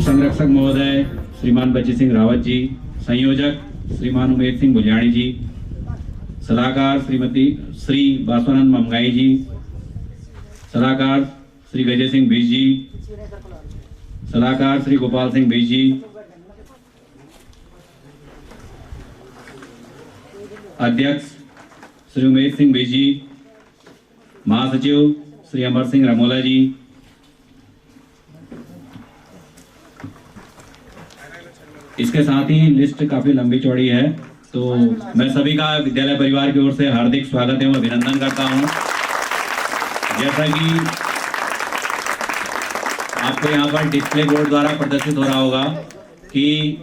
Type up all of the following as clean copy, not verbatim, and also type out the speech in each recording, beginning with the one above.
संरक्षक महोदय श्रीमान बची सिंह रावत जी, संयोजक श्रीमान उमेश सिंह बुलियाणी जी, सलाहकार श्री बासवानंद ममगाई जी, सलाहकार श्री गजय सिंह बीज जी, सलाहकार श्री गोपाल सिंह बीज जी, अध्यक्ष श्री उमेश सिंह बीज जी, महासचिव श्री अमर सिंह रमोला जी, इसके साथ ही लिस्ट काफी लंबी चौड़ी है, तो मैं सभी का विद्यालय परिवार की ओर से हार्दिक स्वागत एवं अभिनंदन करता हूं। जैसा कि आपको यहाँ पर डिस्प्ले बोर्ड द्वारा प्रदर्शित हो रहा होगा कि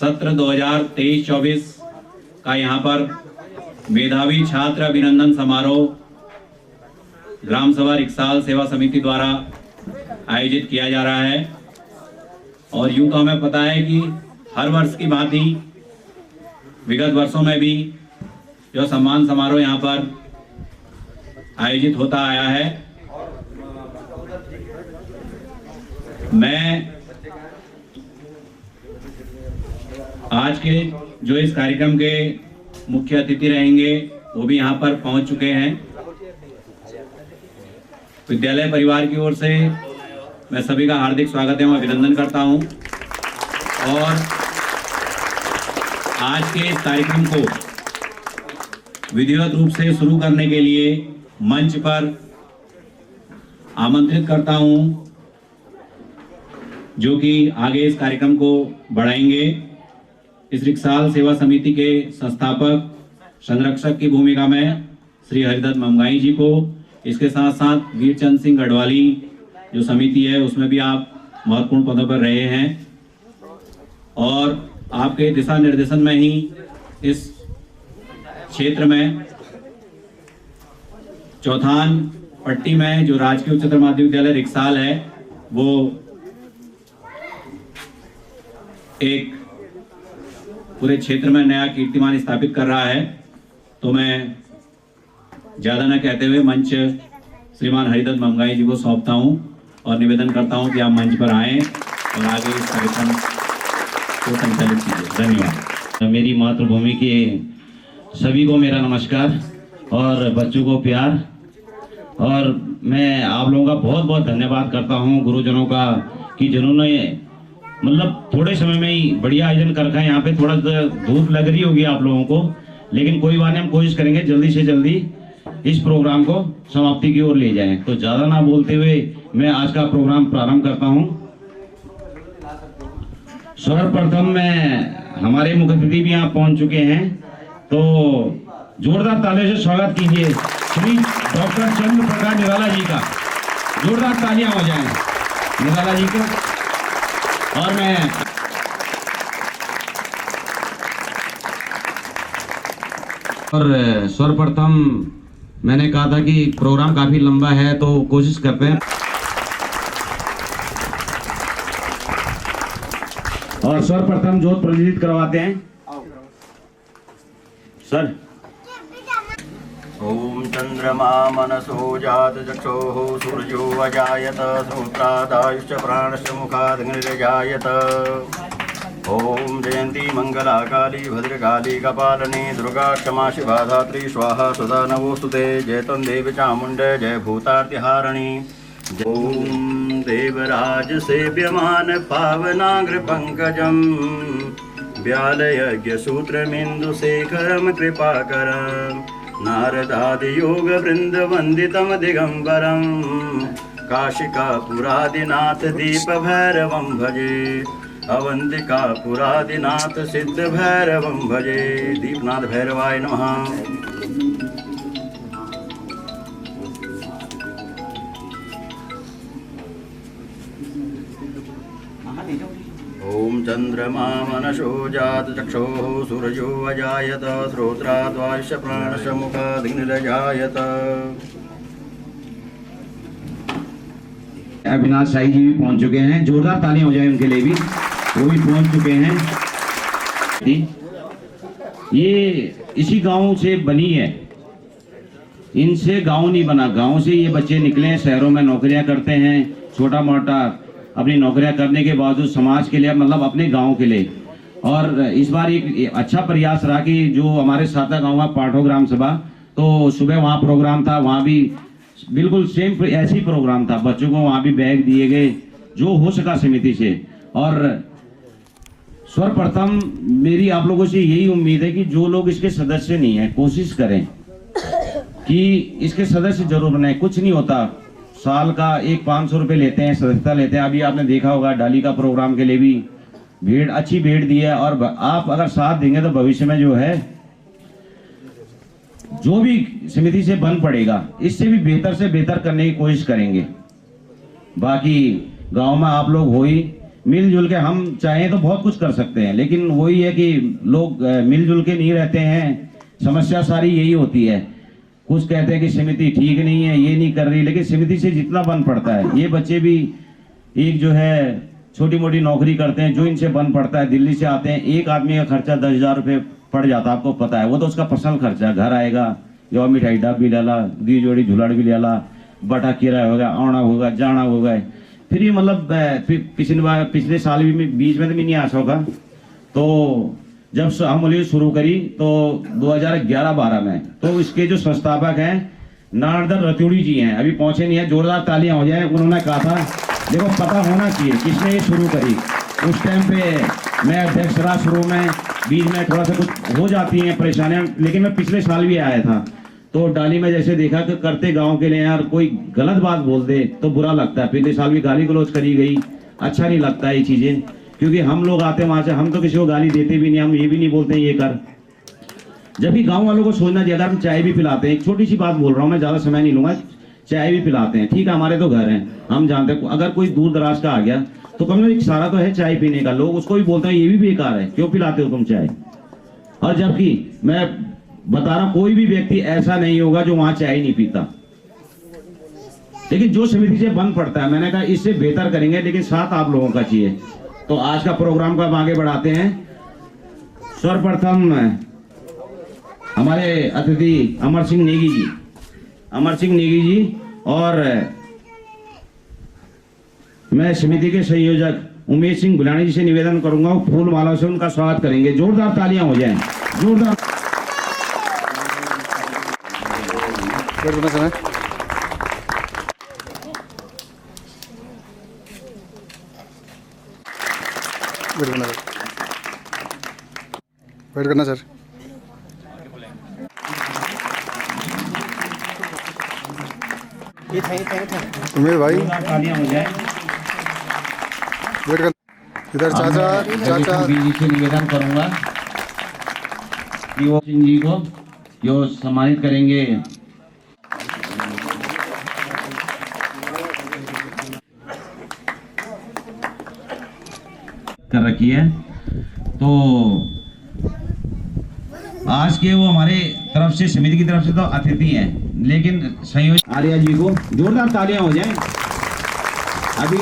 सत्र 2023-24 का यहाँ पर मेधावी छात्र अभिनंदन समारोह ग्राम सभा रिक्साल सेवा समिति द्वारा आयोजित किया जा रहा है। और यूं तो हमें पता है कि हर वर्ष की भांति विगत वर्षों में भी जो सम्मान समारोह यहाँ पर आयोजित होता आया है। मैं आज के जो इस कार्यक्रम के मुख्य अतिथि रहेंगे वो भी यहाँ पर पहुँच चुके हैं। विद्यालय परिवार की ओर से मैं सभी का हार्दिक स्वागत एवं अभिनंदन करता हूँ। और आज के इस कार्यक्रम को विधिवत रूप से शुरू करने के लिए मंच पर आमंत्रित करता हूं, जो कि आगे इस कार्यक्रम को बढ़ाएंगे। इस रिक्साल सेवा समिति के संस्थापक संरक्षक की भूमिका में श्री हरिदत्त ममगाई जी को, इसके साथ साथ वीरचंद सिंह गढ़वाली जो समिति है उसमें भी आप महत्वपूर्ण पदों पर रहे हैं और आपके दिशा निर्देशन में ही इस क्षेत्र में चौथान पट्टी में जो राजकीय उच्चतर माध्यमिक विद्यालय रिक्साल है वो एक पूरे क्षेत्र में नया कीर्तिमान स्थापित कर रहा है। तो मैं ज्यादा न कहते हुए मंच श्रीमान हरिदत्त ममगाई जी को सौंपता हूं और निवेदन करता हूं कि आप मंच पर आएं और आगे इस कार्यक्रम को संचालित कीजिए। धन्यवाद। मेरी मातृभूमि के सभी को मेरा नमस्कार और बच्चों को प्यार। और मैं आप लोगों का बहुत बहुत धन्यवाद करता हूं गुरुजनों का कि जिन्होंने मतलब थोड़े समय में ही बढ़िया आयोजन कर रखा है। यहाँ पे थोड़ा धूप लग रही होगी आप लोगों को, लेकिन कोई बात नहीं, हम कोशिश करेंगे जल्दी से जल्दी इस प्रोग्राम को समाप्ति की ओर ले जाएं। तो ज्यादा ना बोलते हुए मैं आज का प्रोग्राम प्रारंभ करता हूं। सर्वप्रथम मैं हमारे मुख्य अतिथि भी यहाँ पहुंच चुके हैं, तो जोरदार तालियों से स्वागत कीजिए श्री डॉक्टर चंद्र प्रकाश निराला जी का। जोरदार तालियां हो जाएं निराला जी को। और मैं सर्वप्रथम मैंने कहा था कि प्रोग्राम काफी लंबा है तो कोशिश करते हैं। और सर्वप्रथम जोत प्रज्वलित करवाते हैं सर। ओम चंद्रमा मनसो जात चक्षुः सूर्यो अजायत श्रोत्रादायुश्च प्राणश्च मुखादग्निर्जायत। ओम जयंती मंगला काली भद्रकाली कपालनी दुर्गा क्षमा शिवा धात्री स्वाहा सदा नमोस्तुते। जयतं देव चामुण्डे जय भूतार्तिहारिणी। ओम देवराज सेव्यमान पावनाग्र पंकजम व्यालयज्ञ सूत्रमिन्दुशेखरं कृपाकरं नारदादि योग वृंद वंदितम दिगंबरम काशिकापुरादिनाथ दीप भैरवं भजे। अवंतिकापुरादिनाथ सिद्ध भैरवं भजे। दीपनाथ भैरवाय नमः। ओम चंद्रमा मनसो जात चक्षुः सूर्यो अजायत श्रोत्राद्वायुश्च प्राणश्च मुखादग्निर्जायत। अविनाश शाही जी भी पहुंच चुके हैं, जोरदार तालियां हो जाए उनके लिए भी, वो भी पहुंच चुके हैं। ये इसी गांव से बनी है, इनसे गांव नहीं बना। गांव से ये बच्चे निकले, शहरों में नौकरियां करते हैं, छोटा मोटा अपनी नौकरियां करने के बावजूद समाज के लिए, मतलब अपने गांव के लिए। और इस बार एक अच्छा प्रयास रहा कि जो हमारे साता गांव में पाठो ग्राम सभा, तो सुबह वहाँ प्रोग्राम था, वहाँ भी बिल्कुल सेम ऐसी प्रोग्राम था, बच्चों को वहाँ भी बैग दिए गए जो हो सका समिति से। और सर्वप्रथम मेरी आप लोगों से यही उम्मीद है कि जो लोग इसके सदस्य नहीं है, कोशिश करें कि इसके सदस्य जरूर बने। कुछ नहीं होता, साल का एक 500 रुपये लेते हैं, सदस्यता लेते हैं। अभी आपने देखा होगा डाली का प्रोग्राम के लिए भी भीड़, अच्छी भीड़ दी है। और आप अगर साथ देंगे तो भविष्य में जो है, जो भी समिति से बन पड़ेगा, इससे भी बेहतर से बेहतर करने की कोशिश करेंगे। बाकी गांव में आप लोग हो ही मिलजुल के, हम चाहें तो बहुत कुछ कर सकते हैं, लेकिन वही है कि लोग मिलजुल के नहीं रहते हैं। समस्या सारी यही होती है, कुछ कहते हैं कि समिति ठीक नहीं है, ये नहीं कर रही, लेकिन समिति से जितना बन पड़ता है, ये बच्चे भी एक जो है छोटी मोटी नौकरी करते हैं, जो इनसे बन पड़ता है, दिल्ली से आते हैं, एक आदमी का खर्चा 10,000 रुपये पड़ जाता है, आपको पता है। वो तो उसका पर्सनल खर्चा, घर आएगा, यो मिठाई डब भी लेला, दी जोड़ी झुलड़ भी लेला, बटा किराया होगा, आना होगा, जाना होगा। फिर ये मतलब पिछले साल भी बीच में तो भी नहीं आ सका। तो जब हम बोले शुरू करी तो 2011-12 में, तो इसके जो संस्थापक हैं नारदर रतुड़ी जी हैं, अभी पहुंचे नहीं है, जोरदार तालियां हो जाए। उन्होंने कहा था, देखो पता होना चाहिए किसने ये शुरू करी। उस टाइम पे मैं अध्यक्ष रहा शुरू में, बीच में थोड़ा सा कुछ हो जाती हैं परेशानियां, लेकिन मैं पिछले साल भी आया था। तो डाली में जैसे देखा कि करते गांव के लिए यार कोई गलत बात बोल दे तो बुरा लगता है। पिछले साल भी गाली गलौज करी गई, अच्छा नहीं लगता ये चीजें, क्योंकि हम लोग आते वहां से, हम तो किसी को गाली देते भी नहीं, हम ये भी नहीं बोलते ये कर। जबकि गांव वालों को सोचना चाहिए। अगर हम चाय भी पिलाते हैं, एक छोटी सी बात बोल रहा हूँ मैं, ज्यादा समय नहीं लूंगा, चाय भी पिलाते हैं, ठीक है, हमारे तो घर हैं, हम जानते हैं। अगर कोई दूर दराज का आ गया तो कम से कम एक सारा तो है चाय पीने का, लोग उसको भी बोलते हैं ये भी बेकार है, क्यों पिलाते हो तुम चाय। और जबकि मैं बता रहा हूं, कोई भी व्यक्ति ऐसा नहीं होगा जो वहां चाय नहीं पीता, लेकिन जो समिति से बन पड़ता है, मैंने कहा इससे बेहतर करेंगे, लेकिन साथ आप लोगों का चाहिए। तो आज का प्रोग्राम को हम आगे बढ़ाते हैं। सर्वप्रथम हमारे अतिथि अमर सिंह नेगी जी, और मैं समिति के संयोजक उमेश सिंह गुलानी जी से निवेदन करूंगा, फूल माला से उनका स्वागत करेंगे। जोरदार तालियां हो जाएं, जोरदार। वेट करना सर। उमेश भाई तालियां हो जाएं। वेट कर, इधर चाचा जी से निवेदन करूंगा कि वो सिंह जी को जो सम्मानित करेंगे। कर रखी है, तो आज के वो हमारे तरफ से, समिति की तरफ से तो अतिथि हैं, लेकिन संयोजक आर्या जी को जोरदार तालियां हो जाएं। अभी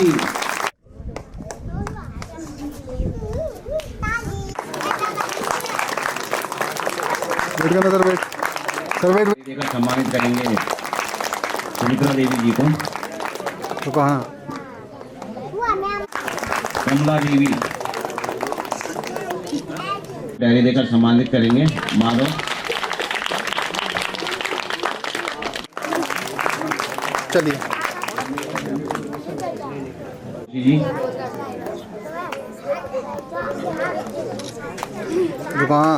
वेट करना सर, वेट देकर सम्मानित करेंगे सुमित्रा देवी जी को। तो कहाँ कमला देवी डायरी देकर सम्मानित करेंगे। माधव चलिए जी, तो कहाँ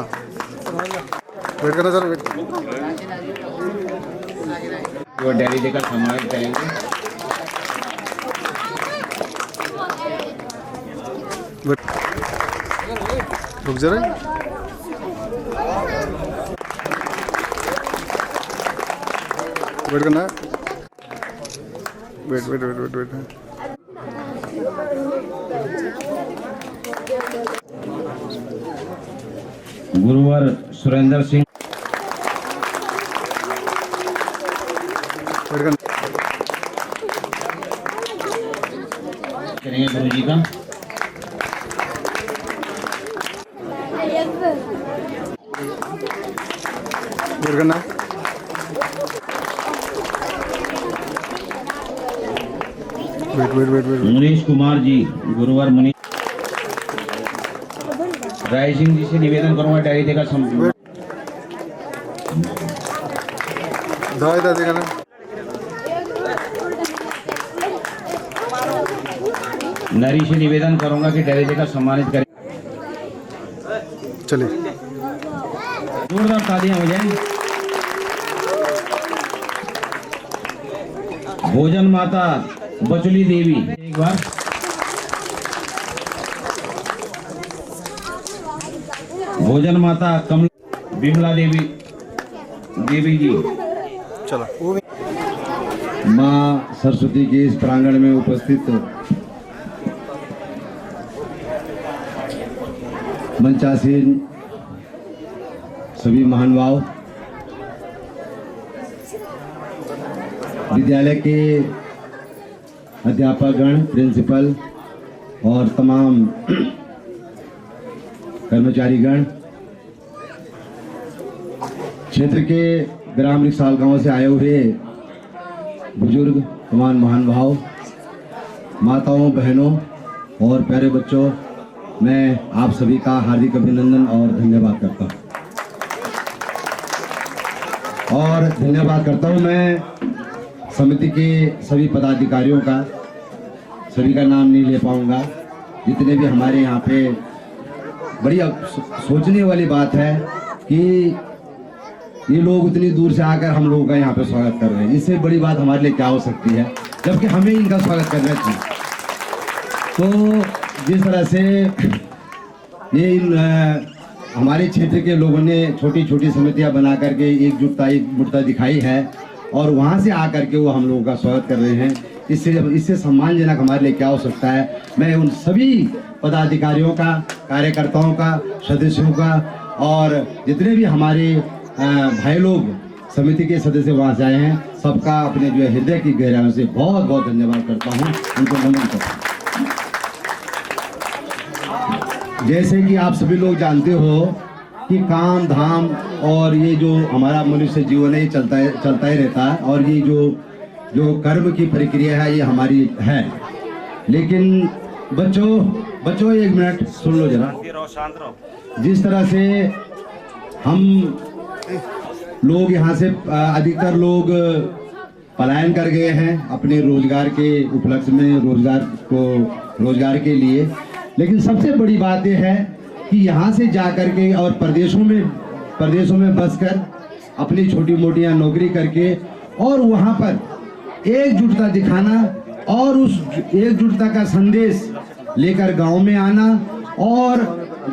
वेट करना सर, वेट वो डायरी देकर सम्मानित करेंगे। रुक जा रहे, वेट करना है, वेट गुरुवर सुरेंद्र सिंह वेट करना, करेंगे गुरु जी का। वेट करना, वेट मुनीश कुमार जी, गुरुवर मुनीश। राय सिंह जी से निवेदन करूंगा डायरी देकर दवाई दादी का ना नरी से निवेदन करूंगा कि डायरी देकर सम्मानित करें। चलिए जोरदार तालियां हो जाएं। भोजन माता बचुली देवी, एक बार भोजन माता कमल विमला देवी जी। चलो माँ सरस्वती के इस प्रांगण में उपस्थित मंचासीन सभी महानुभाव, विद्यालय के अध्यापकगण, प्रिंसिपल और तमाम कर्मचारीगण, क्षेत्र के ग्राम रिक्साल गांव से आए हुए बुजुर्ग, तमाम महानुभाव, माताओं, बहनों और प्यारे बच्चों, मैं आप सभी का हार्दिक अभिनंदन और धन्यवाद करता हूं। और धन्यवाद करता हूं मैं समिति के सभी पदाधिकारियों का, सभी का नाम नहीं ले पाऊंगा, जितने भी हमारे यहाँ पे। बड़ी सोचने वाली बात है कि ये लोग उतनी दूर से आकर हम लोगों का यहाँ पे स्वागत कर रहे हैं। इससे बड़ी बात हमारे लिए क्या हो सकती है, जबकि हमें इनका स्वागत करना चाहिए। तो जिस तरह से ये हमारे क्षेत्र के लोगों ने छोटी छोटी समितियां बना करके एकजुटता दिखाई है और वहां से आकर के वो हम लोगों का स्वागत कर रहे हैं, इससे सम्मानजनक हमारे लिए क्या हो सकता है। मैं उन सभी पदाधिकारियों का, कार्यकर्ताओं का, सदस्यों का और जितने भी हमारे भाई लोग समिति के सदस्य वहां से आए हैं, सबका अपने जो हृदय की गहराइयों से बहुत बहुत धन्यवाद करता हूं, उनको नमन करता हूं। जैसे कि आप सभी लोग जानते हो कि काम धाम और ये जो हमारा मनुष्य जीवन है ये चलता ही रहता है, और ये जो कर्म की प्रक्रिया है ये हमारी है। लेकिन बच्चों एक मिनट सुन लो जरा। जिस तरह से हम लोग यहाँ से अधिकतर लोग पलायन कर गए हैं अपने रोजगार के उपलक्ष्य में, रोजगार के लिए, लेकिन सबसे बड़ी बात यह है कि यहाँ से जाकर के और प्रदेशों में बसकर अपनी छोटी मोटियाँ नौकरी करके और वहाँ पर एकजुटता दिखाना और उस एकजुटता का संदेश लेकर गांव में आना और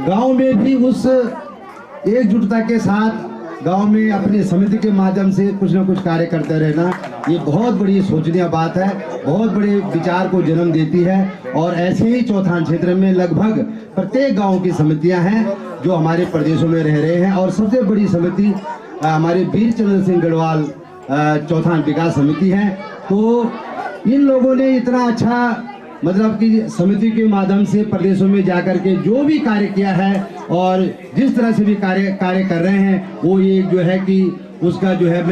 गांव में भी उस एकजुटता के साथ गांव में अपनी समिति के माध्यम से कुछ न कुछ कार्य करते रहना, ये बहुत बड़ी सोचनीय बात है, बहुत बड़े विचार को जन्म देती है। और ऐसे ही चौथान क्षेत्र में लगभग प्रत्येक गांव की समितियां हैं जो हमारे प्रदेशों में रह रहे हैं, और सबसे बड़ी समिति हमारे वीर चंद्र सिंह गढ़वाल चौथान विकास समिति है। तो इन लोगों ने इतना अच्छा मतलब कि समिति के माध्यम से प्रदेशों में जाकर के जो भी कार्य किया है और जिस तरह से भी कार्य कर रहे हैं, वो ये जो है कि उसका जो है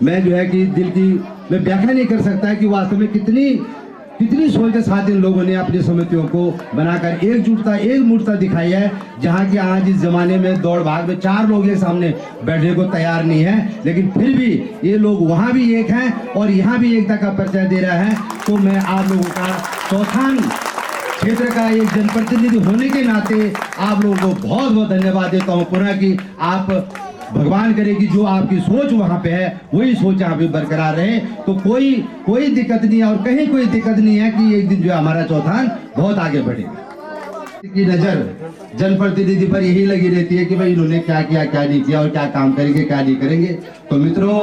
मैं जो है कि दिल की मैं व्याख्या नहीं कर सकता है कि वास्तव में कितनी सोच के साथ इन लोगों ने अपनी समितियों को बनाकर एकजुटता दिखाई है। जहाँ की आज इस जमाने में दौड़ भाग में 4 लोग एक सामने बैठने को तैयार नहीं है, लेकिन फिर भी ये लोग वहाँ भी एक हैं और यहाँ भी एकता का परिचय दे रहा है। तो मैं आप लोगों का चौथान क्षेत्र का एक जनप्रतिनिधि होने के नाते आप लोगों को बहुत बहुत धन्यवाद देता हूँ पुनः कि आप भगवान करे कि जो आपकी सोच वहाँ पे है वही सोच यहाँ पे बरकरार रहे। तो कोई दिक्कत नहीं है और कहीं कोई दिक्कत नहीं है कि एक दिन जो है हमारा चौथान बहुत आगे बढ़ेगा। की नजर जनप्रतिनिधि पर यही लगी रहती है कि भाई इन्होंने क्या किया, क्या नहीं किया और क्या काम करेंगे, क्या नहीं करेंगे। तो मित्रों,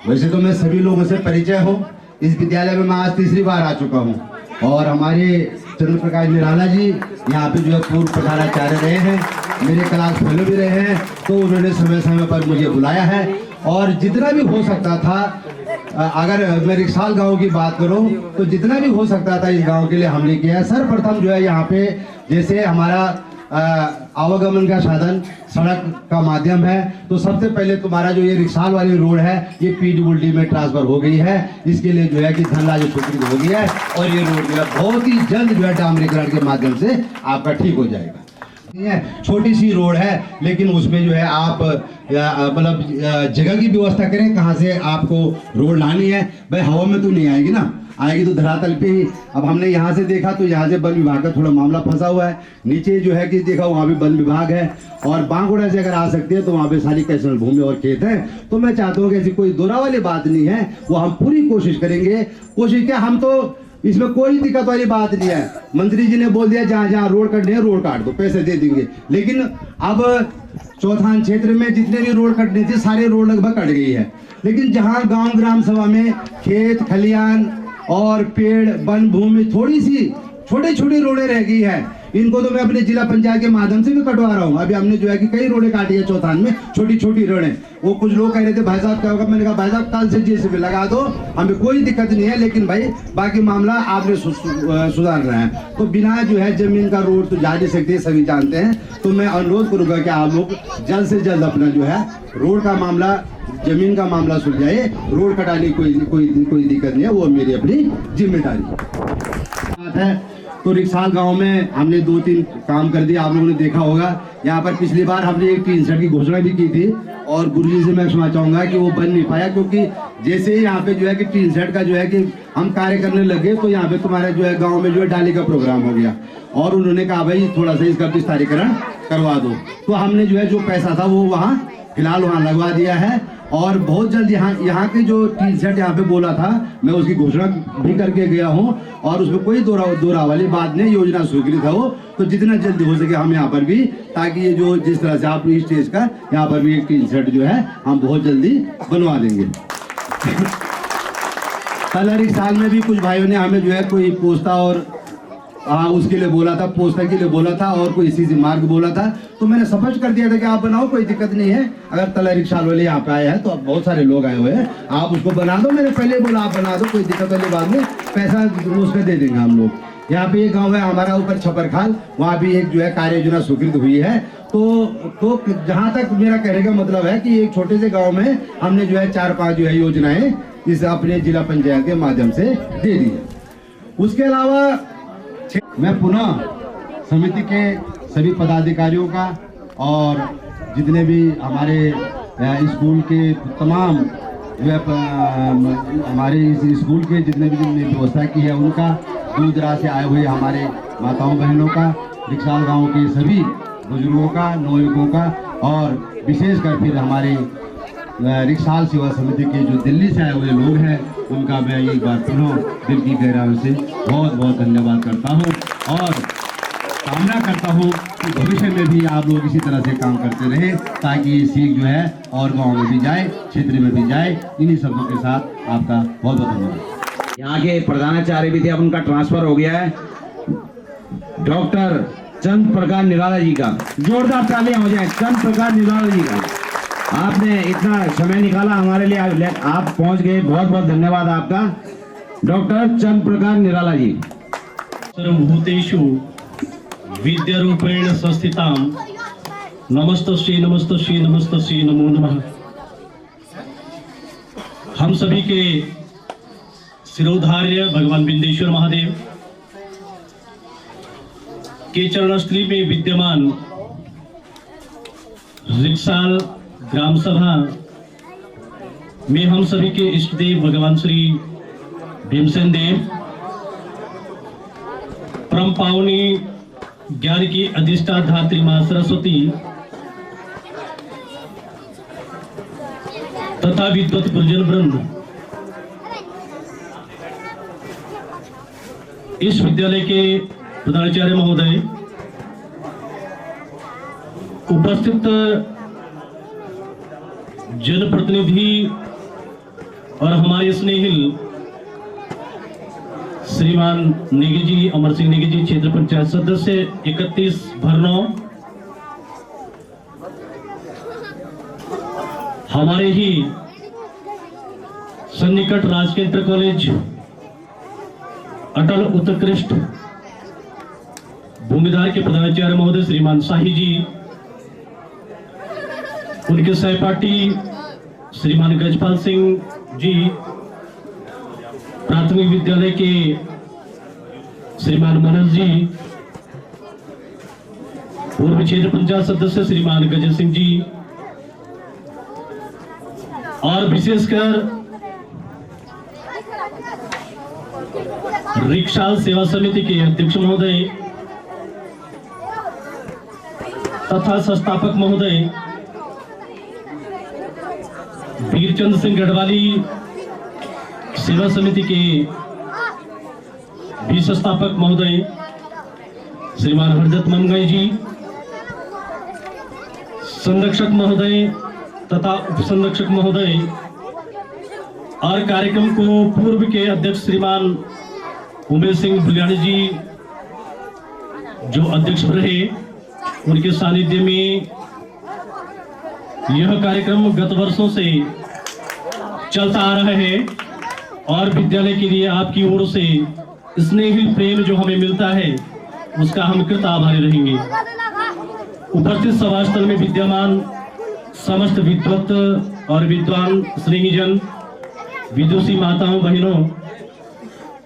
वैसे तो मैं सभी लोगों से परिचय हूँ, इस विद्यालय में मैं आज तीसरी बार आ चुका हूँ और हमारे चंद्र प्रकाश निराला जी यहाँ पे जो है पूर्व प्रधानाचार्य रहे हैं, मेरे क्लास फेलो भी रहे हैं, तो उन्होंने समय समय पर मुझे बुलाया है और जितना भी हो सकता था, अगर मैं रिक्साल गांव की बात करूं तो जितना भी हो सकता था इस गांव के लिए हमने किया है। सर्वप्रथम जो है यहाँ पे जैसे हमारा आवागमन का साधन सड़क का माध्यम है। तो सबसे पहले तुम्हारा जो ये रिक्साल वाली रोड है ये पीडब्ल्यूडी में ट्रांसफर हो गई है। इसके लिए जो है कि धनराशि स्वीकृत हो गई है और ये रोड जो है बहुत ही जल्द जो है डामरीकरण के माध्यम से आपका ठीक हो जाएगा। छोटी सी रोड है लेकिन उसमें जो है आप मतलब जगह की व्यवस्था करें कहाँ से आपको रोड लानी है। भाई हवा में तो नहीं आएगी ना, आएगी तो धरातल पे ही। अब हमने यहाँ से देखा तो यहाँ से वन विभाग का थोड़ा मामला फंसा हुआ है। नीचे जो है कि देखा वहाँ भी वन विभाग है और बांकुड़ा से अगर आ सकती है तो वहाँ पे सारी कैसल भूमि और खेत है। तो मैं चाहता हूँ कि ऐसी कोई दोरा वाली बात नहीं है, वो हम पूरी कोशिश करेंगे। कोशिश क्या, हम तो इसमें कोई दिक्कत वाली बात नहीं है। मंत्री जी ने बोल दिया जहाँ जहाँ रोड कटने हैं रोड काट दो, पैसे दे देंगे। लेकिन अब चौथान क्षेत्र में जितने भी रोड कटने थे सारे रोड लगभग कट गई है। लेकिन जहाँ गांव ग्राम सभा में खेत खलियान और पेड़ वन भूमि थोड़ी सी छोटे छोटे रोडें रह गई है, इनको तो मैं अपने जिला पंचायत के माध्यम से भी कटवा रहा हूँ। अभी हमने जो है कि कई रोडें काटी है चौथान में, छोटी छोटी रोडें। वो कुछ लोग कह रहे थे भाई साहब क्या होगा, मैंने कहा भाई साहब कल से जेसीबी लगा दो, हमें कोई दिक्कत नहीं है। लेकिन भाई बाकी मामला आपने सुधारना है। तो बिना जो है जमीन का रोड तो जा नहीं सकते, सभी जानते हैं। तो मैं अनुरोध करूंगा कि आप लोग जल्द से जल्द अपना जो है रोड का मामला, जमीन का मामला सुलझाए। रोड कटाने की कोई दिक्कत नहीं है, वो मेरी अपनी जिम्मेदारी है। तो रिक्साल गांव में हमने 2-3 काम कर दिया, आप लोगों ने देखा होगा। यहाँ पर पिछली बार हमने एक टीन सेट की घोषणा भी की थी और गुरुजी से मैं क्षमा चाहूंगा कि वो बन नहीं पाया, क्योंकि जैसे ही यहाँ पे जो है कि टीन सेट का जो है कि हम कार्य करने लगे तो यहाँ पे तुम्हारे जो है गाँव में जो है डाली का प्रोग्राम हो गया और उन्होंने कहा भाई थोड़ा सा इसका विस्तारीकरण करवा दो। तो हमने जो है जो पैसा था वो वहाँ फिलहाल वहाँ लगवा दिया है और बहुत जल्द यहाँ के जो टीन सेट यहाँ पे बोला था मैं उसकी घोषणा भी करके गया हूँ और उसमें कोई दोरा वाली बात नहीं, योजना स्वीकृत है वो। तो जितना जल्दी हो सके हम यहाँ पर भी, ताकि ये जो जिस तरह से आप स्टेज का यहाँ पर भी एक टीन सेट जो है हम बहुत जल्दी बनवा देंगे। कल हर एक साल में भी कुछ भाइयों ने हमें जो है कोई पोस्ता और उसके लिए बोला था, पोस्ता के लिए बोला था और कोई इसी मार्ग बोला था। तो मैंने स्पष्ट कर दिया था कि आप बनाओ, कोई दिक्कत नहीं है। अगर तला रिक्शाल वाले यहाँ पे आए हैं तो अब बहुत सारे लोग आए हुए हैं, आप उसको बना दो। मैंने पहले बोला आप बना दो, कोई दिक्कत वाली बात नहीं, पैसा उसका दे देंगे हम लोग। यहाँ पे एक गाँव है हमारा ऊपर छपरखाल, वहाँ भी एक जो है कार्य योजना स्वीकृत हुई है। तो जहाँ तक मेरा कहने का मतलब है कि एक छोटे से गाँव में हमने जो है 4-5 जो है योजनाएं इस अपने जिला पंचायत के माध्यम से दे दी है। उसके अलावा मैं पुनः समिति के सभी पदाधिकारियों का और जितने भी हमारे स्कूल के तमाम जो है हमारे इस स्कूल के जितने भी व्यवस्था की है उनका, दूर दराज से आए हुए हमारे माताओं बहनों का, रिक्साल गांव के सभी बुजुर्गों का, नौयुवकों का और विशेषकर फिर हमारे रिक्साल सेवा समिति के जो दिल्ली से आए हुए लोग हैं उनका मैं एक बार पुनः दिल की गहराइयों से बहुत बहुत धन्यवाद करता हूं और कामना करता हूं कि भविष्य में भी आप लोग इसी तरह से काम करते रहे, ताकि ये सीख जो है और गांव में भी जाए, क्षेत्र में भी जाए। इन्हीं शब्दों के साथ आपका बहुत बहुत धन्यवाद। यहाँ के प्रधानाचार्य भी थे, अब उनका ट्रांसफर हो गया है। डॉक्टर चंद्र प्रकाश निराला जी का जोरदार तालियां हो जाए। चंद्र प्रकाश निराला जी का आपने इतना समय निकाला हमारे लिए, आप पहुंच गए, बहुत बहुत धन्यवाद आपका। डॉक्टर चंद्र प्रकाश निराला जी। सर्वभूतेषु विद्यारूपेण संस्थितां नमस्तस्यै नमस्तस्यै नमस्तस्यै नमो नमः। हम सभी के शिरोधार्य भगवान विंदेश्वर महादेव के चरणस्थली में विद्यमान रिक्साल ग्राम सभा में हम सभी के इष्ट देव भगवान श्री भीमसेन देव, परम पावनी ज्ञान की अधिष्ठात्री मां सरस्वती तथा विद्वत गुरुजन वृंद, इस विद्यालय के प्रधानाचार्य महोदय, उपस्थित जनप्रतिनिधि और हमारे स्नेहिल श्रीमान नेगी जी, अमर सिंह नेगी जी, क्षेत्र पंचायत सदस्य 31 भरनौ, हमारे ही सन्निकट राजकीय इंटर कॉलेज अटल उत्कृष्ट भूमिधार के प्रधानाचार्य महोदय श्रीमान शाही जी, उनके सहपाठी श्रीमान गजपाल सिंह जी, प्राथमिक विद्यालय के श्रीमान मनोज जी, पूर्व क्षेत्र पंचायत सदस्य श्रीमान गजल सिंह जी, और विशेषकर रिक्शाल सेवा समिति के अध्यक्ष महोदय तथा संस्थापक महोदय वीरचंद सिंह गढ़वाली सेवा समिति के भी संस्थापक महोदय श्रीमान हरदत्त मंगाई जी, संरक्षक महोदय तथा उप संरक्षक महोदय, और कार्यक्रम को पूर्व के अध्यक्ष श्रीमान उमेश सिंह बुलियानी जी जो अध्यक्ष रहे, उनके सानिध्य में यह कार्यक्रम गत वर्षों से चलता आ रहा है और विद्यालय के लिए आपकी ओर से स्नेही प्रेम जो हमें मिलता है उसका हम कृत आभारी रहेंगे। उपस्थित सभास्थल में विद्यमान समस्त विद्वत और विद्वान स्नेहीजन, विदुषी माताओं बहनों,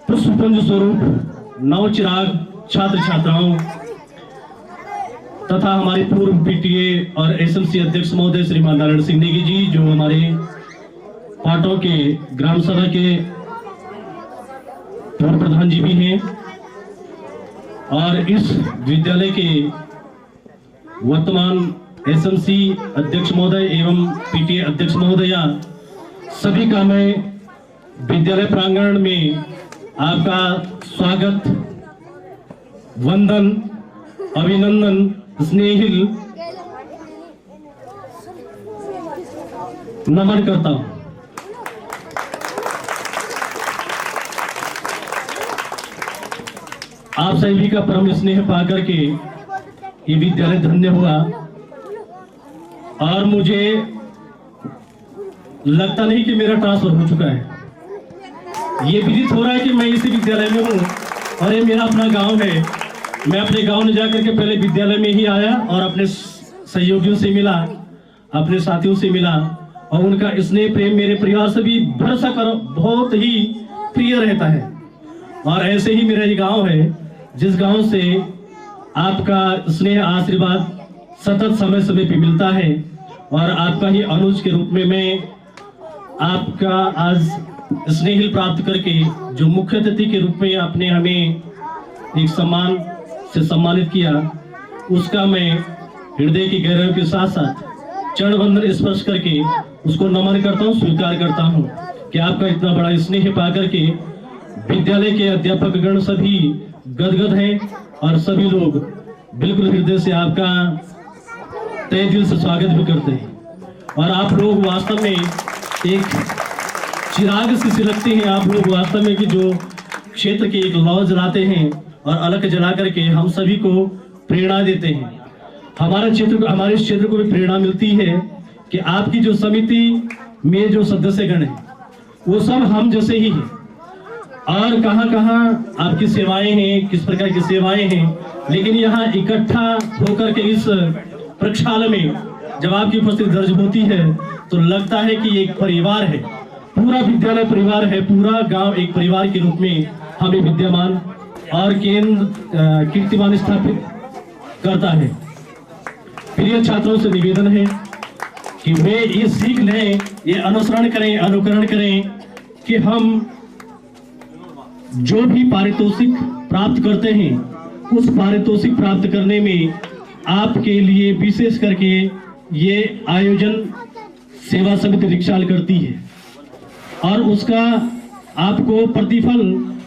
पुष्पपुंज स्वरूप नवचिराग छात्र छात्राओं तथा हमारे पूर्व पीटीए और एसएमसी अध्यक्ष महोदय श्रीमान नारायण सिंह नेगी जी जो हमारे पाटों के ग्राम सभा के पूर्व प्रधान जी भी हैं, और इस विद्यालय के वर्तमान एसएमसी अध्यक्ष महोदय एवं पीटीए अध्यक्ष महोदया, सभी का मैं विद्यालय प्रांगण में आपका स्वागत, वंदन, अभिनंदन, स्नेहिल नमन करता हूं। आप सभी का परम स्नेह पाकर के ये विद्यालय धन्य हुआ और मुझे लगता नहीं कि मेरा ट्रांसफर हो चुका है। ये विदित हो रहा है कि मैं इसी विद्यालय में हूँ और ये मेरा अपना गांव है। मैं अपने गांव में जाकर के पहले विद्यालय में ही आया और अपने सहयोगियों से मिला, अपने साथियों से मिला, और उनका स्नेह प्रेम मेरे परिवार से भी भरोसा कर बहुत ही प्रिय रहता है। और ऐसे ही मेरा ये गांव है जिस गांव से आपका स्नेह आशीर्वाद सतत समय समय पे मिलता है, और आपका ही अनुज के रूप में मैं आपका आज स्नेहिल प्राप्त करके जो मुख्य अतिथि के रूप में आपने हमें एक सम्मान से सम्मानित किया, उसका मैं हृदय की गहराइयों के साथ साथ चरण वंदन स्पर्श करके उसको नमन करता हूँ, स्वीकार करता हूँ कि आपका इतना बड़ा स्नेह पा करके विद्यालय के अध्यापक गण सभी गदगद हैं और सभी लोग बिल्कुल हृदय से आपका तहे दिल से स्वागत भी करते हैं। और आप लोग वास्तव में एक चिराग से लगते हैं, आप लोग वास्तव में कि जो क्षेत्र के एक लौ जलाते हैं और अलग जला करके हम सभी को प्रेरणा देते हैं। हमारे क्षेत्र को भी प्रेरणा मिलती है कि आपकी जो समिति में जो सदस्यगण हैं वो सब हम जैसे ही हैं, और कहाँ आपकी सेवाएं हैं, किस प्रकार की सेवाएं हैं, लेकिन यहाँ इकट्ठा होकर के इस प्रक्षालय में जब आपकी उपस्थिति दर्ज होती है तो लगता है कि एक परिवार है, पूरा विद्यालय परिवार है, पूरा गांव एक परिवार के रूप में हमें विद्यमान और कीर्तिमान स्थापित करता है। प्रिय छात्रों से निवेदन है कि वे ये सीख लें, ये अनुसरण करें, अनुकरण करें कि हम जो भी पारितोषिक प्राप्त करते हैं उस पारितोषिक प्राप्त करने में आपके लिए विशेष करके ये आयोजन सेवा समिति रिक्शाल करती है, और उसका आपको प्रतिफल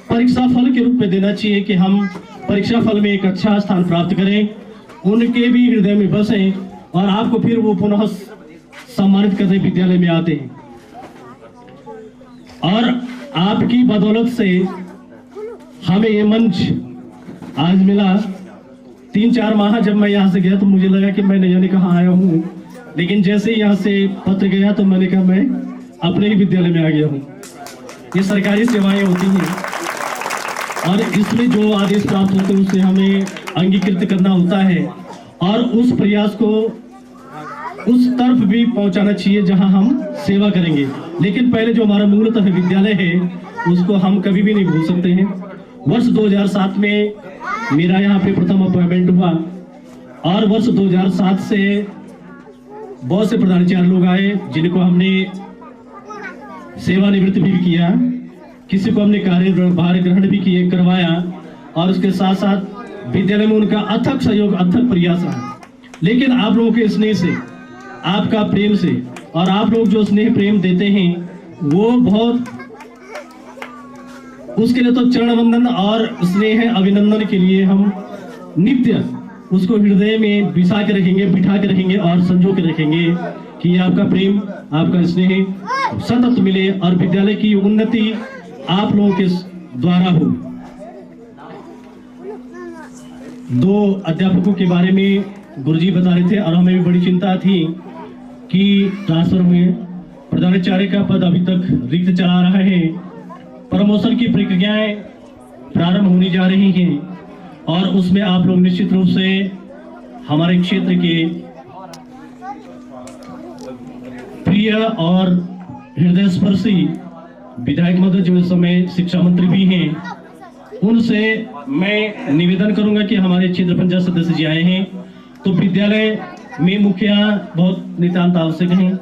परीक्षा फल के रूप में देना चाहिए कि हम परीक्षा फल में एक अच्छा स्थान प्राप्त करें, उनके भी हृदय में बसें और आपको फिर वो पुनः सम्मानित करने विद्यालय में आते हैं। और आपकी बदौलत से हमें ये मंच आज मिला। 3-4 माह जब मैं यहाँ से गया तो मुझे लगा कि मैं न जाने कहाँ आया हूँ, लेकिन जैसे ही यहाँ से पत्र गया तो मैंने कहा मैं अपने ही विद्यालय में आ गया हूँ। ये सरकारी सेवाएं होती हैं और इसमें जो आदेश प्राप्त होते हैं उससे हमें अंगीकृत करना होता है और उस प्रयास को उस तरफ भी पहुंचाना चाहिए जहां हम सेवा करेंगे। लेकिन पहले जो हमारा मूलतः विद्यालय है उसको हम कभी भी नहीं भूल सकते हैं। वर्ष 2007 में मेरा यहाँ पे प्रथम अपॉइंटमेंट हुआ और वर्ष 2007 से बहुत से प्रधानाचार्य लोग आए जिनको हमने सेवानिवृत्त भी किया, किसी को हमने कार्यभार ग्रहण भी किए करवाया और उसके साथ साथ विद्यालय में उनका अथक सहयोग अथक प्रयास रहा। लेकिन आप लोगों के स्नेह से, आपका प्रेम से और आप लोग जो स्नेह प्रेम देते हैं वो बहुत, उसके लिए तो चरण वंदन और स्नेह अभिनंदन के लिए हम नित्य उसको हृदय में बिठा के रखेंगे और संजो के रखेंगे कि आपका प्रेम, आपका स्नेह सतत मिले और विद्यालय की उन्नति आप लोगों के द्वारा हो। 2 अध्यापकों के बारे में गुरुजी बता रहे थे और हमें भी बड़ी चिंता थी कि ट्रांसफर हुए। प्रधानाचार्य का पद अभी तक रिक्त चला रहा है। प्रमोशन की प्रक्रियाएं प्रारंभ होने जा रही हैं और उसमें आप लोग निश्चित रूप से हमारे क्षेत्र के प्रिय और हृदय स्पर्शी विधायक महोदय जो इस समय शिक्षा मंत्री भी हैं, उनसे मैं निवेदन करूंगा कि हमारे क्षेत्र पंचायत सदस्य जी आए हैं तो विद्यालय में मुखिया बहुत नितांत आवश्यक हैं,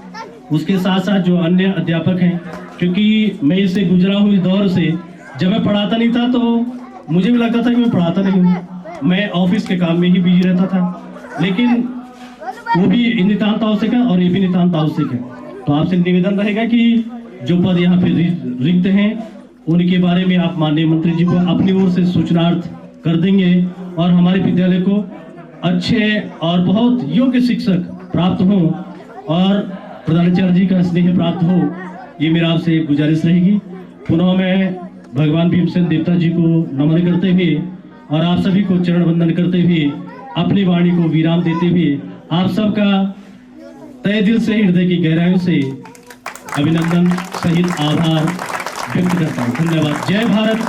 उसके साथ साथ जो अन्य अध्यापक हैं, क्योंकि मैं इससे गुजरा हूँ इस दौर से। जब मैं पढ़ाता नहीं था तो मुझे भी लगता था कि मैं पढ़ाता नहीं हूँ, मैं ऑफिस के काम में ही बिजी रहता था, लेकिन वो भी नितांत आवश्यक है और ये भी नितांत आवश्यक है। तो आपसे निवेदन रहेगा कि जो पद यहाँ पे रिक्त हैं उनके बारे में आप माननीय मंत्री जी को अपनी ओर से सूचनार्थ कर देंगे और हमारे विद्यालय को अच्छे और बहुत योग्य शिक्षक प्राप्त हों और प्रधानाचार्य जी का स्नेह प्राप्त हो, ये मेरा आपसे गुजारिश रहेगी। पुनः मैं भगवान भीमसेन देवता जी को नमन करते हुए और आप सभी को चरण वंदन करते हुए अपनी वाणी को विराम देते हुए आप सबका तहे दिल से, हृदय की गहराइयों से अभिनंदन सहित आभार व्यक्त करता हूँ। धन्यवाद। जय भारत,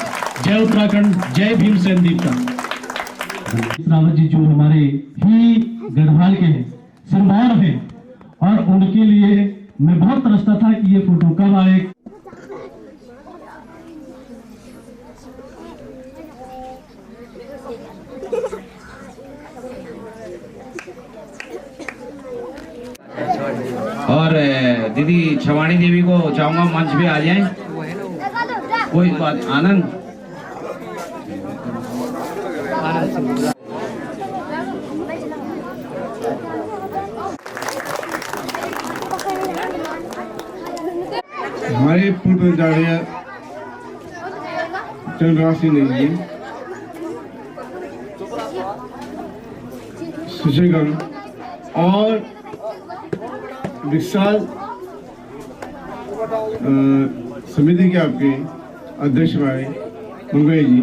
जय उत्तराखंड, जय भीमसेन देवता। रावत जी जो हमारे ही गढ़वाल के हैं, संभाल है और उनके लिए मैं बहुत तरसता था कि ये फोटो कब आए। और दीदी छवानी देवी को चाहूंगा मंच पे आ जाएं। कोई बात, आनंद हमारे पूर्व आचार्य चंद्रराज सिंह जी, सुशेगम और विशाल समिति के आपके अध्यक्ष भाई मंगई जी,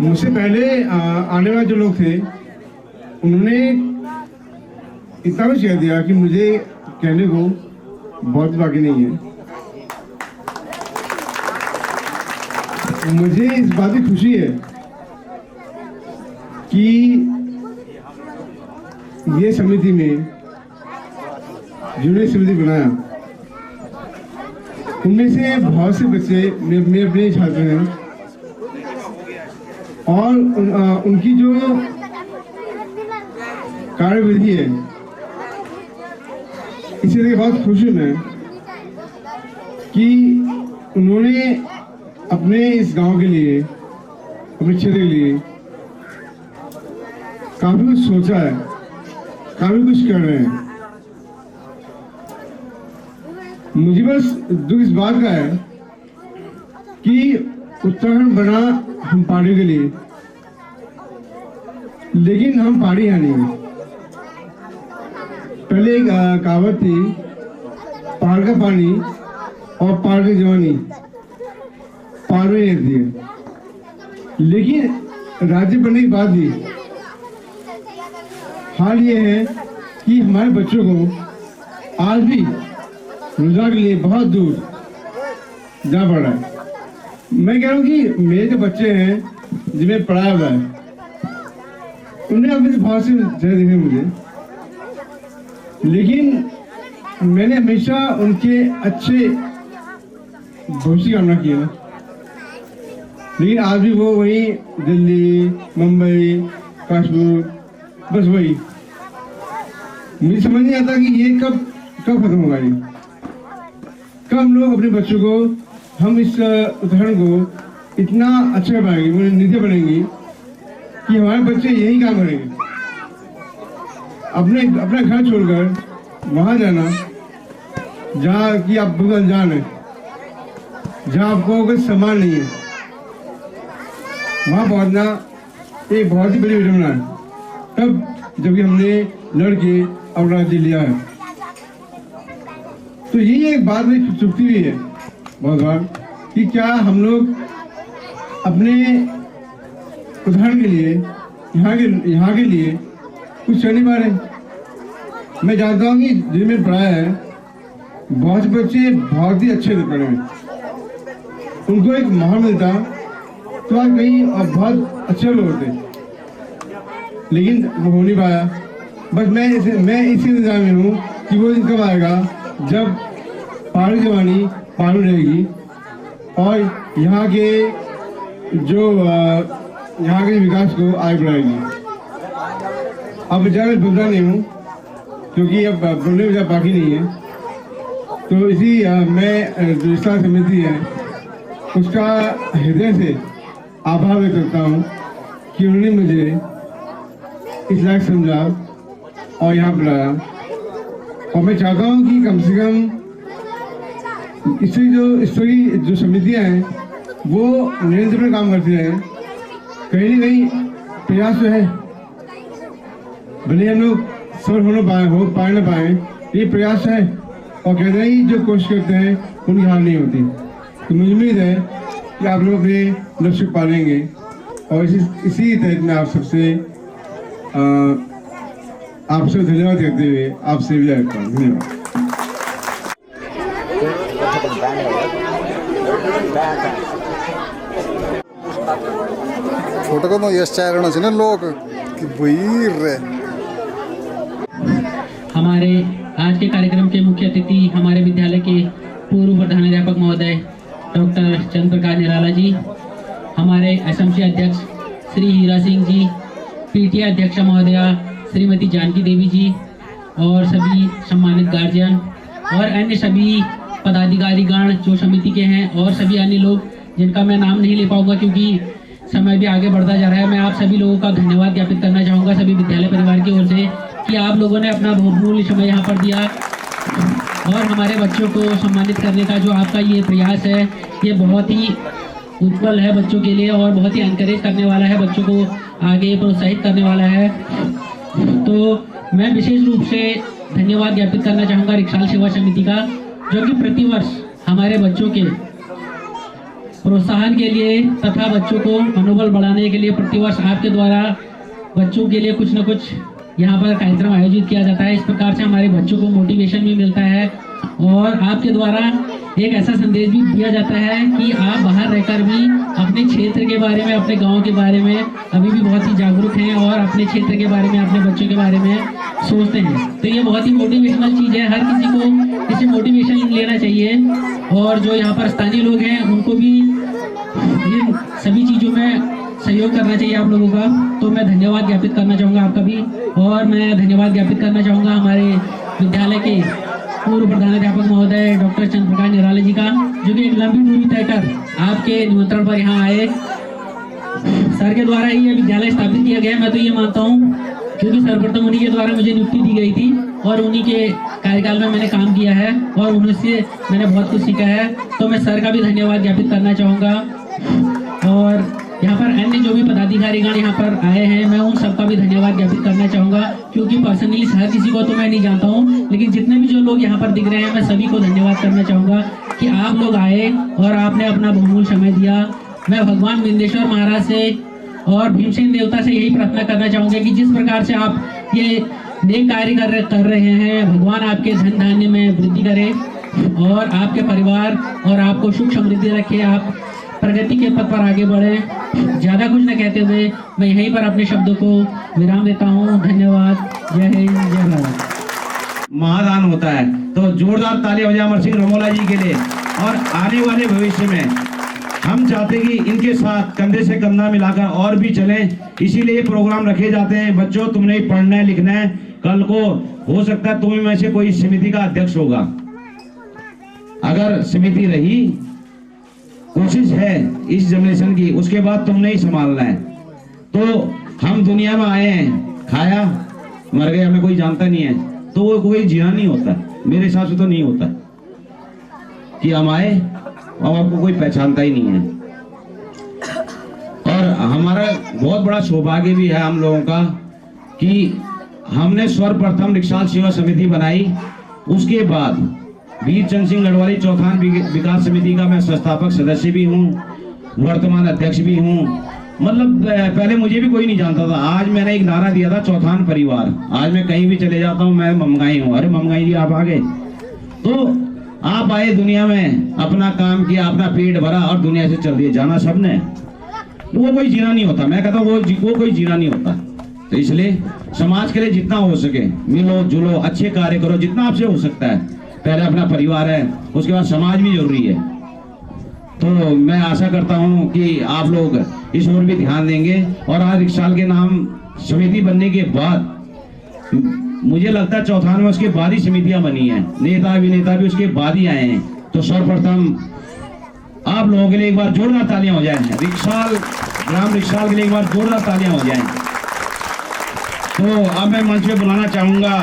मुझसे पहले आने वाले जो लोग थे उन्होंने इतना कुछ कह दिया कि मुझे कहने को बहुत बाकी नहीं है। मुझे इस बात की खुशी है कि ये समिति में जिन्होंने समिति बनाया उनमें से बहुत से बच्चे मेरे अपने छात्र हैं और उनकी जो कार्यविधि है इसे देख बहुत खुश हूँ मैं कि उन्होंने अपने इस गांव के लिए, अपने क्षेत्र के लिए काफी कुछ सोचा है, काफी कुछ कर रहे हैं। मुझे बस दुख इस बात का है कि उत्तराखंड बना हम पहाड़ियों के लिए, लेकिन हम पहाड़ी यहाँ नहीं है। पहले एक कहावत थी, पहाड़ का पानी और पहाड़ की जवानी पहाड़ में रहती है। लेकिन राज्य बनने के बाद भी हाल ये है कि हमारे बच्चों को आज भी रोजगार के लिए बहुत दूर जाना पड़ रहा है। मैं कह रहा हूँ कि मेरे जो बच्चे हैं जिन्हें पढ़ाया हुआ है उन्हें अपने बहुत से जगह देखे मुझे, लेकिन मैंने हमेशा उनके अच्छे भविष्य की कामना की है ना। लेकिन आज भी वो वही दिल्ली, मुंबई, काश्मीर, बस वही। मुझे समझ नहीं आता कि ये कब खत्म होगा। ये कब हम लोग अपने बच्चों को, हम इस उदाहरण को इतना अच्छा बनाएंगे, वो नीति बनेंगी कि हमारे बच्चे यही काम करेंगे। अपना घर छोड़कर वहाँ जाना जहाँ कि आप बिल्कुल अनजान है, जहाँ आपको कोई सामान नहीं है, वहाँ पहुँचना एक बहुत ही बड़ी घटना है। तब जब हमने लड़के अपना राज्य लिया है, तो यही एक बात में चुपती हुई है बहुत बार कि क्या हम लोग अपने उदाहरण के लिए, यहाँ के लिए कुछ कर नहीं पा रहे। मैं जानता हूँ कि जिनमें पढ़ाया है बहुत से बच्चे बहुत ही अच्छे थे पढ़ने में, उनको एक माहौल मिलता तो आज कहीं बहुत अच्छे लोग होते, लेकिन वो हो नहीं पाया। बस मैं इसी इंतजार में हूँ कि वो दिन कब आएगा जब पहाड़ी जवानी पालू रहेगी और यहाँ के विकास को आगे बढ़ाएगी। अब ज़्यादा बोलता नहीं हूँ क्योंकि अब बोलने में बाकी नहीं है। तो इसी मैं जो विस्तार समिति है उसका हृदय से आभार व्यक्त करता हूँ कि उन्होंने मुझे इस लायक समझा और यहाँ बुलाया। और मैं चाहता हूँ कि कम से कम इसकी जो समितियाँ हैं वो निरंतर काम करती रहें। कहीं ना कहीं प्रयास तो है, भले हम लोग सफल हो पाए ना पाए, ये प्रयास है और कहते हैं जो कोशिश करते हैं उनकी हार नहीं होती। तो मुझे उम्मीद है कि आप लोग अपने लक्ष्य पालेंगे और इसी तहत में आप सबसे धन्यवाद करते हुए आपसे विदा करता हूँ। धन्यवाद। फोटो ಎಷ್ಟು ಚಾರಣ लोग कि वही रे। हमारे आज के कार्यक्रम के मुख्य अतिथि हमारे विद्यालय के पूर्व प्रधानाध्यापक महोदय डॉक्टर चंद्र प्रकाश निराला जी, हमारे एसएमसी अध्यक्ष श्री हीरा सिंह जी, पीटीए अध्यक्षा महोदया श्रीमती जानकी देवी जी और सभी सम्मानित गार्जियन और अन्य सभी पदाधिकारीगण जो समिति के हैं और सभी अन्य लोग जिनका मैं नाम नहीं ले पाऊंगा क्योंकि समय भी आगे बढ़ता जा रहा है। मैं आप सभी लोगों का धन्यवाद ज्ञापित करना चाहूँगा सभी विद्यालय परिवार की ओर से कि आप लोगों ने अपना बहुमूल्य समय यहाँ पर दिया और हमारे बच्चों को सम्मानित करने का जो आपका ये प्रयास है ये बहुत ही उत्पल है बच्चों के लिए और बहुत ही एनकरेज करने वाला है, बच्चों को आगे प्रोत्साहित करने वाला है। तो मैं विशेष रूप से धन्यवाद ज्ञापित करना चाहूँगा रिक्शाल सेवा समिति का, जो कि प्रतिवर्ष हमारे बच्चों के प्रोत्साहन के लिए तथा बच्चों को मनोबल बढ़ाने के लिए प्रतिवर्ष आपके द्वारा बच्चों के लिए कुछ न कुछ यहाँ पर कार्यक्रम आयोजित किया जाता है। इस प्रकार से हमारे बच्चों को मोटिवेशन भी मिलता है और आपके द्वारा एक ऐसा संदेश भी दिया जाता है कि आप बाहर रहकर भी अपने क्षेत्र के बारे में, अपने गांव के बारे में अभी भी बहुत ही जागरूक हैं और अपने क्षेत्र के बारे में, अपने बच्चों के बारे में सोचते हैं। तो ये बहुत ही मोटिवेशनल चीज़ है, हर किसी को इससे मोटिवेशन लेना चाहिए और जो यहाँ पर स्थानीय लोग हैं उनको भी इन सभी चीज़ों में सहयोग करना चाहिए आप लोगों का। तो मैं धन्यवाद ज्ञापित करना चाहूँगा आपका भी और मैं धन्यवाद ज्ञापित करना चाहूँगा हमारे विद्यालय के पूर्व प्रधानाध्यापक महोदय डॉक्टर चंद्र प्रकाश निराला जी का, जो कि एक लंबी दूरी तय कर आपके निमंत्रण पर यहाँ आए। सर के द्वारा ही ये विद्यालय स्थापित किया गया, मैं तो ये मानता हूँ क्योंकि सर्वप्रथम उन्हीं के द्वारा मुझे नियुक्ति दी गई थी और उन्हीं के कार्यकाल में मैंने काम किया है और उनसे मैंने बहुत कुछ सीखा है। तो मैं सर का भी धन्यवाद ज्ञापित करना चाहूँगा और यहाँ पर अन्य जो भी पदाधिकारीगण यहाँ पर आए हैं मैं उन सबका भी धन्यवाद ज्ञापित करना चाहूँगा क्योंकि पर्सनली हर किसी को तो मैं नहीं जानता हूँ, लेकिन जितने भी जो लोग यहाँ पर दिख रहे हैं मैं सभी को धन्यवाद करना चाहूँगा कि आप लोग आए और आपने अपना बहुमूल्य समय दिया। मैं भगवान विंदेश्वर महाराज से और भीमसेन देवता से यही प्रार्थना करना चाहूँगा कि जिस प्रकार से आप ये नेक कार्य कर रहे हैं, भगवान आपके धन धान्य में वृद्धि करे और आपके परिवार और आपको सुख समृद्धि रखे, आप प्रगति के पथ पर आगे बढ़े। ज्यादा कुछ न कहते हुए मैं यहीं पर अपने शब्दों को विराम देता हूँ। धन्यवाद। जय हिंद, जय भारत। महादान होता है, तो जोरदार तालियां हो जाए अमर सिंह रमोला जी के लिए। और आने वाले भविष्य में हम चाहते कि इनके साथ कंधे से कंधा मिलाकर और भी चलें, इसीलिए प्रोग्राम रखे जाते हैं। बच्चों, तुमने ही पढ़ना है, लिखना है, कल को हो सकता है तुम्हें में से कोई समिति का अध्यक्ष होगा। अगर समिति रही, कोशिश है इस जनरेशन की, उसके बाद तुमने ही संभालना है। तो हम दुनिया में आए हैं, खाया मर गए, हमें कोई जानता नहीं है, तो वो कोई जीना नहीं होता। मेरे हिसाब से तो नहीं होता कि हम आए और आपको कोई पहचानता ही नहीं है। और हमारा बहुत बड़ा सौभाग्य भी है हम लोगों का कि हमने सर्वप्रथम रिक्शाल सेवा समिति बनाई। उसके बाद वीर चंद सिंह गढ़वाली चौथान विकास समिति का मैं संस्थापक सदस्य भी हूँ, वर्तमान अध्यक्ष भी हूँ। मतलब पहले मुझे भी कोई नहीं जानता था। आज मैंने एक नारा दिया था, चौथान परिवार। आज मैं कहीं भी चले जाता हूँ, मैं ममगाई हूँ। अरे ममगाई जी आप आ गए, तो आप आए दुनिया में, अपना काम किया, अपना पेट भरा और दुनिया से चल दिए। जाना सबने, वो कोई जीना नहीं होता। मैं कहता हूँ वो कोई जीना नहीं होता। तो इसलिए समाज के लिए जितना हो सके मिलो जुलो, अच्छे कार्य करो, जितना आपसे हो सकता है। पहले अपना परिवार है, उसके बाद समाज भी जरूरी है। तो मैं आशा करता हूं कि आप लोग इस ओर भी ध्यान देंगे। और आज रिक्शाल के नाम समिति बनने के बाद मुझे लगता है चौथान में उसके बाद ही समितियां बनी हैं, नेता अभिनेता भी उसके बाद ही आए हैं। तो सर्वप्रथम आप लोगों के लिए एक बार जोरदार तालियां हो जाएं। रिक्शाल, ग्राम रिक्शाल के लिए एक बार जोरदार तालियां हो जाएं। तो अब मैं मंच पे बुलाना चाहूंगा,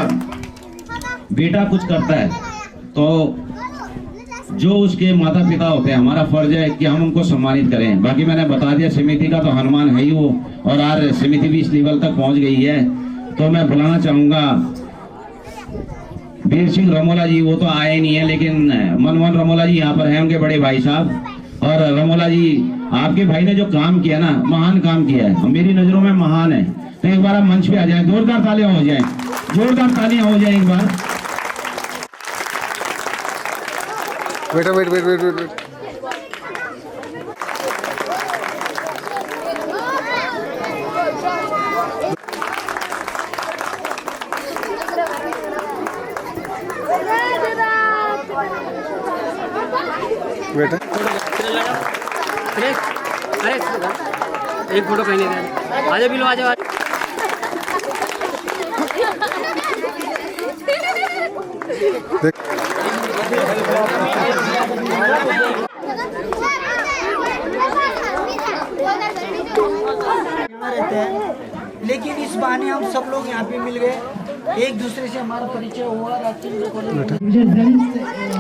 बेटा कुछ करता है तो जो उसके माता पिता होते हैं, हमारा फर्ज है कि हम उनको सम्मानित करें। बाकी मैंने बता दिया, समिति का तो हनुमान है ही वो, और आज समिति भी इस लेवल तक पहुंच गई है। तो मैं बुलाना चाहूंगा वीर सिंह रमोला जी। वो तो आए नहीं है, लेकिन मनमोहन रमोला जी यहाँ पर हैं, उनके बड़े भाई साहब। और रमोला जी, आपके भाई ने जो काम किया ना, महान काम किया है, मेरी नजरों में महान है। तो एक बार आप मंच पे आ जाए, जोरदार तालियां हो जाए, जोरदार तालियां हो जाए एक बार। Wait wait wait wait wait बेटा अरे एक फोटो कहीं नहीं, आजा बिलो, आजा। लेकिन इस बहाने हम सब लोग यहाँ पे मिल गए, एक दूसरे से हमारा परिचय हुआ।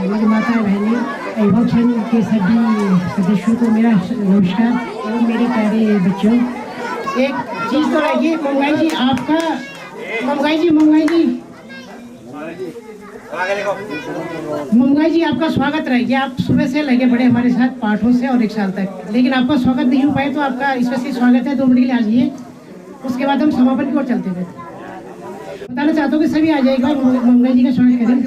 मेरी माता बहनी एवं के सभी सदस्यों को मेरा नमस्कार। और मेरे प्यारे बच्चों, एक चीज़ तो रहिए, मंगाई जी आपका, मंगाई जी आपका स्वागत रहेगा। आप सुबह से लगे बड़े हमारे साथ पाठों से और एक साल तक, लेकिन आपका स्वागत नहीं हो पाए, तो आपका स्पेशली स्वागत है। 2 मिनट के लिए आ जाइए, उसके बाद हम समापन की ओर चलते हुए बताना चाहता हूँ कि सभी आ जाएगा। मंगाई जी का स्वागत करें।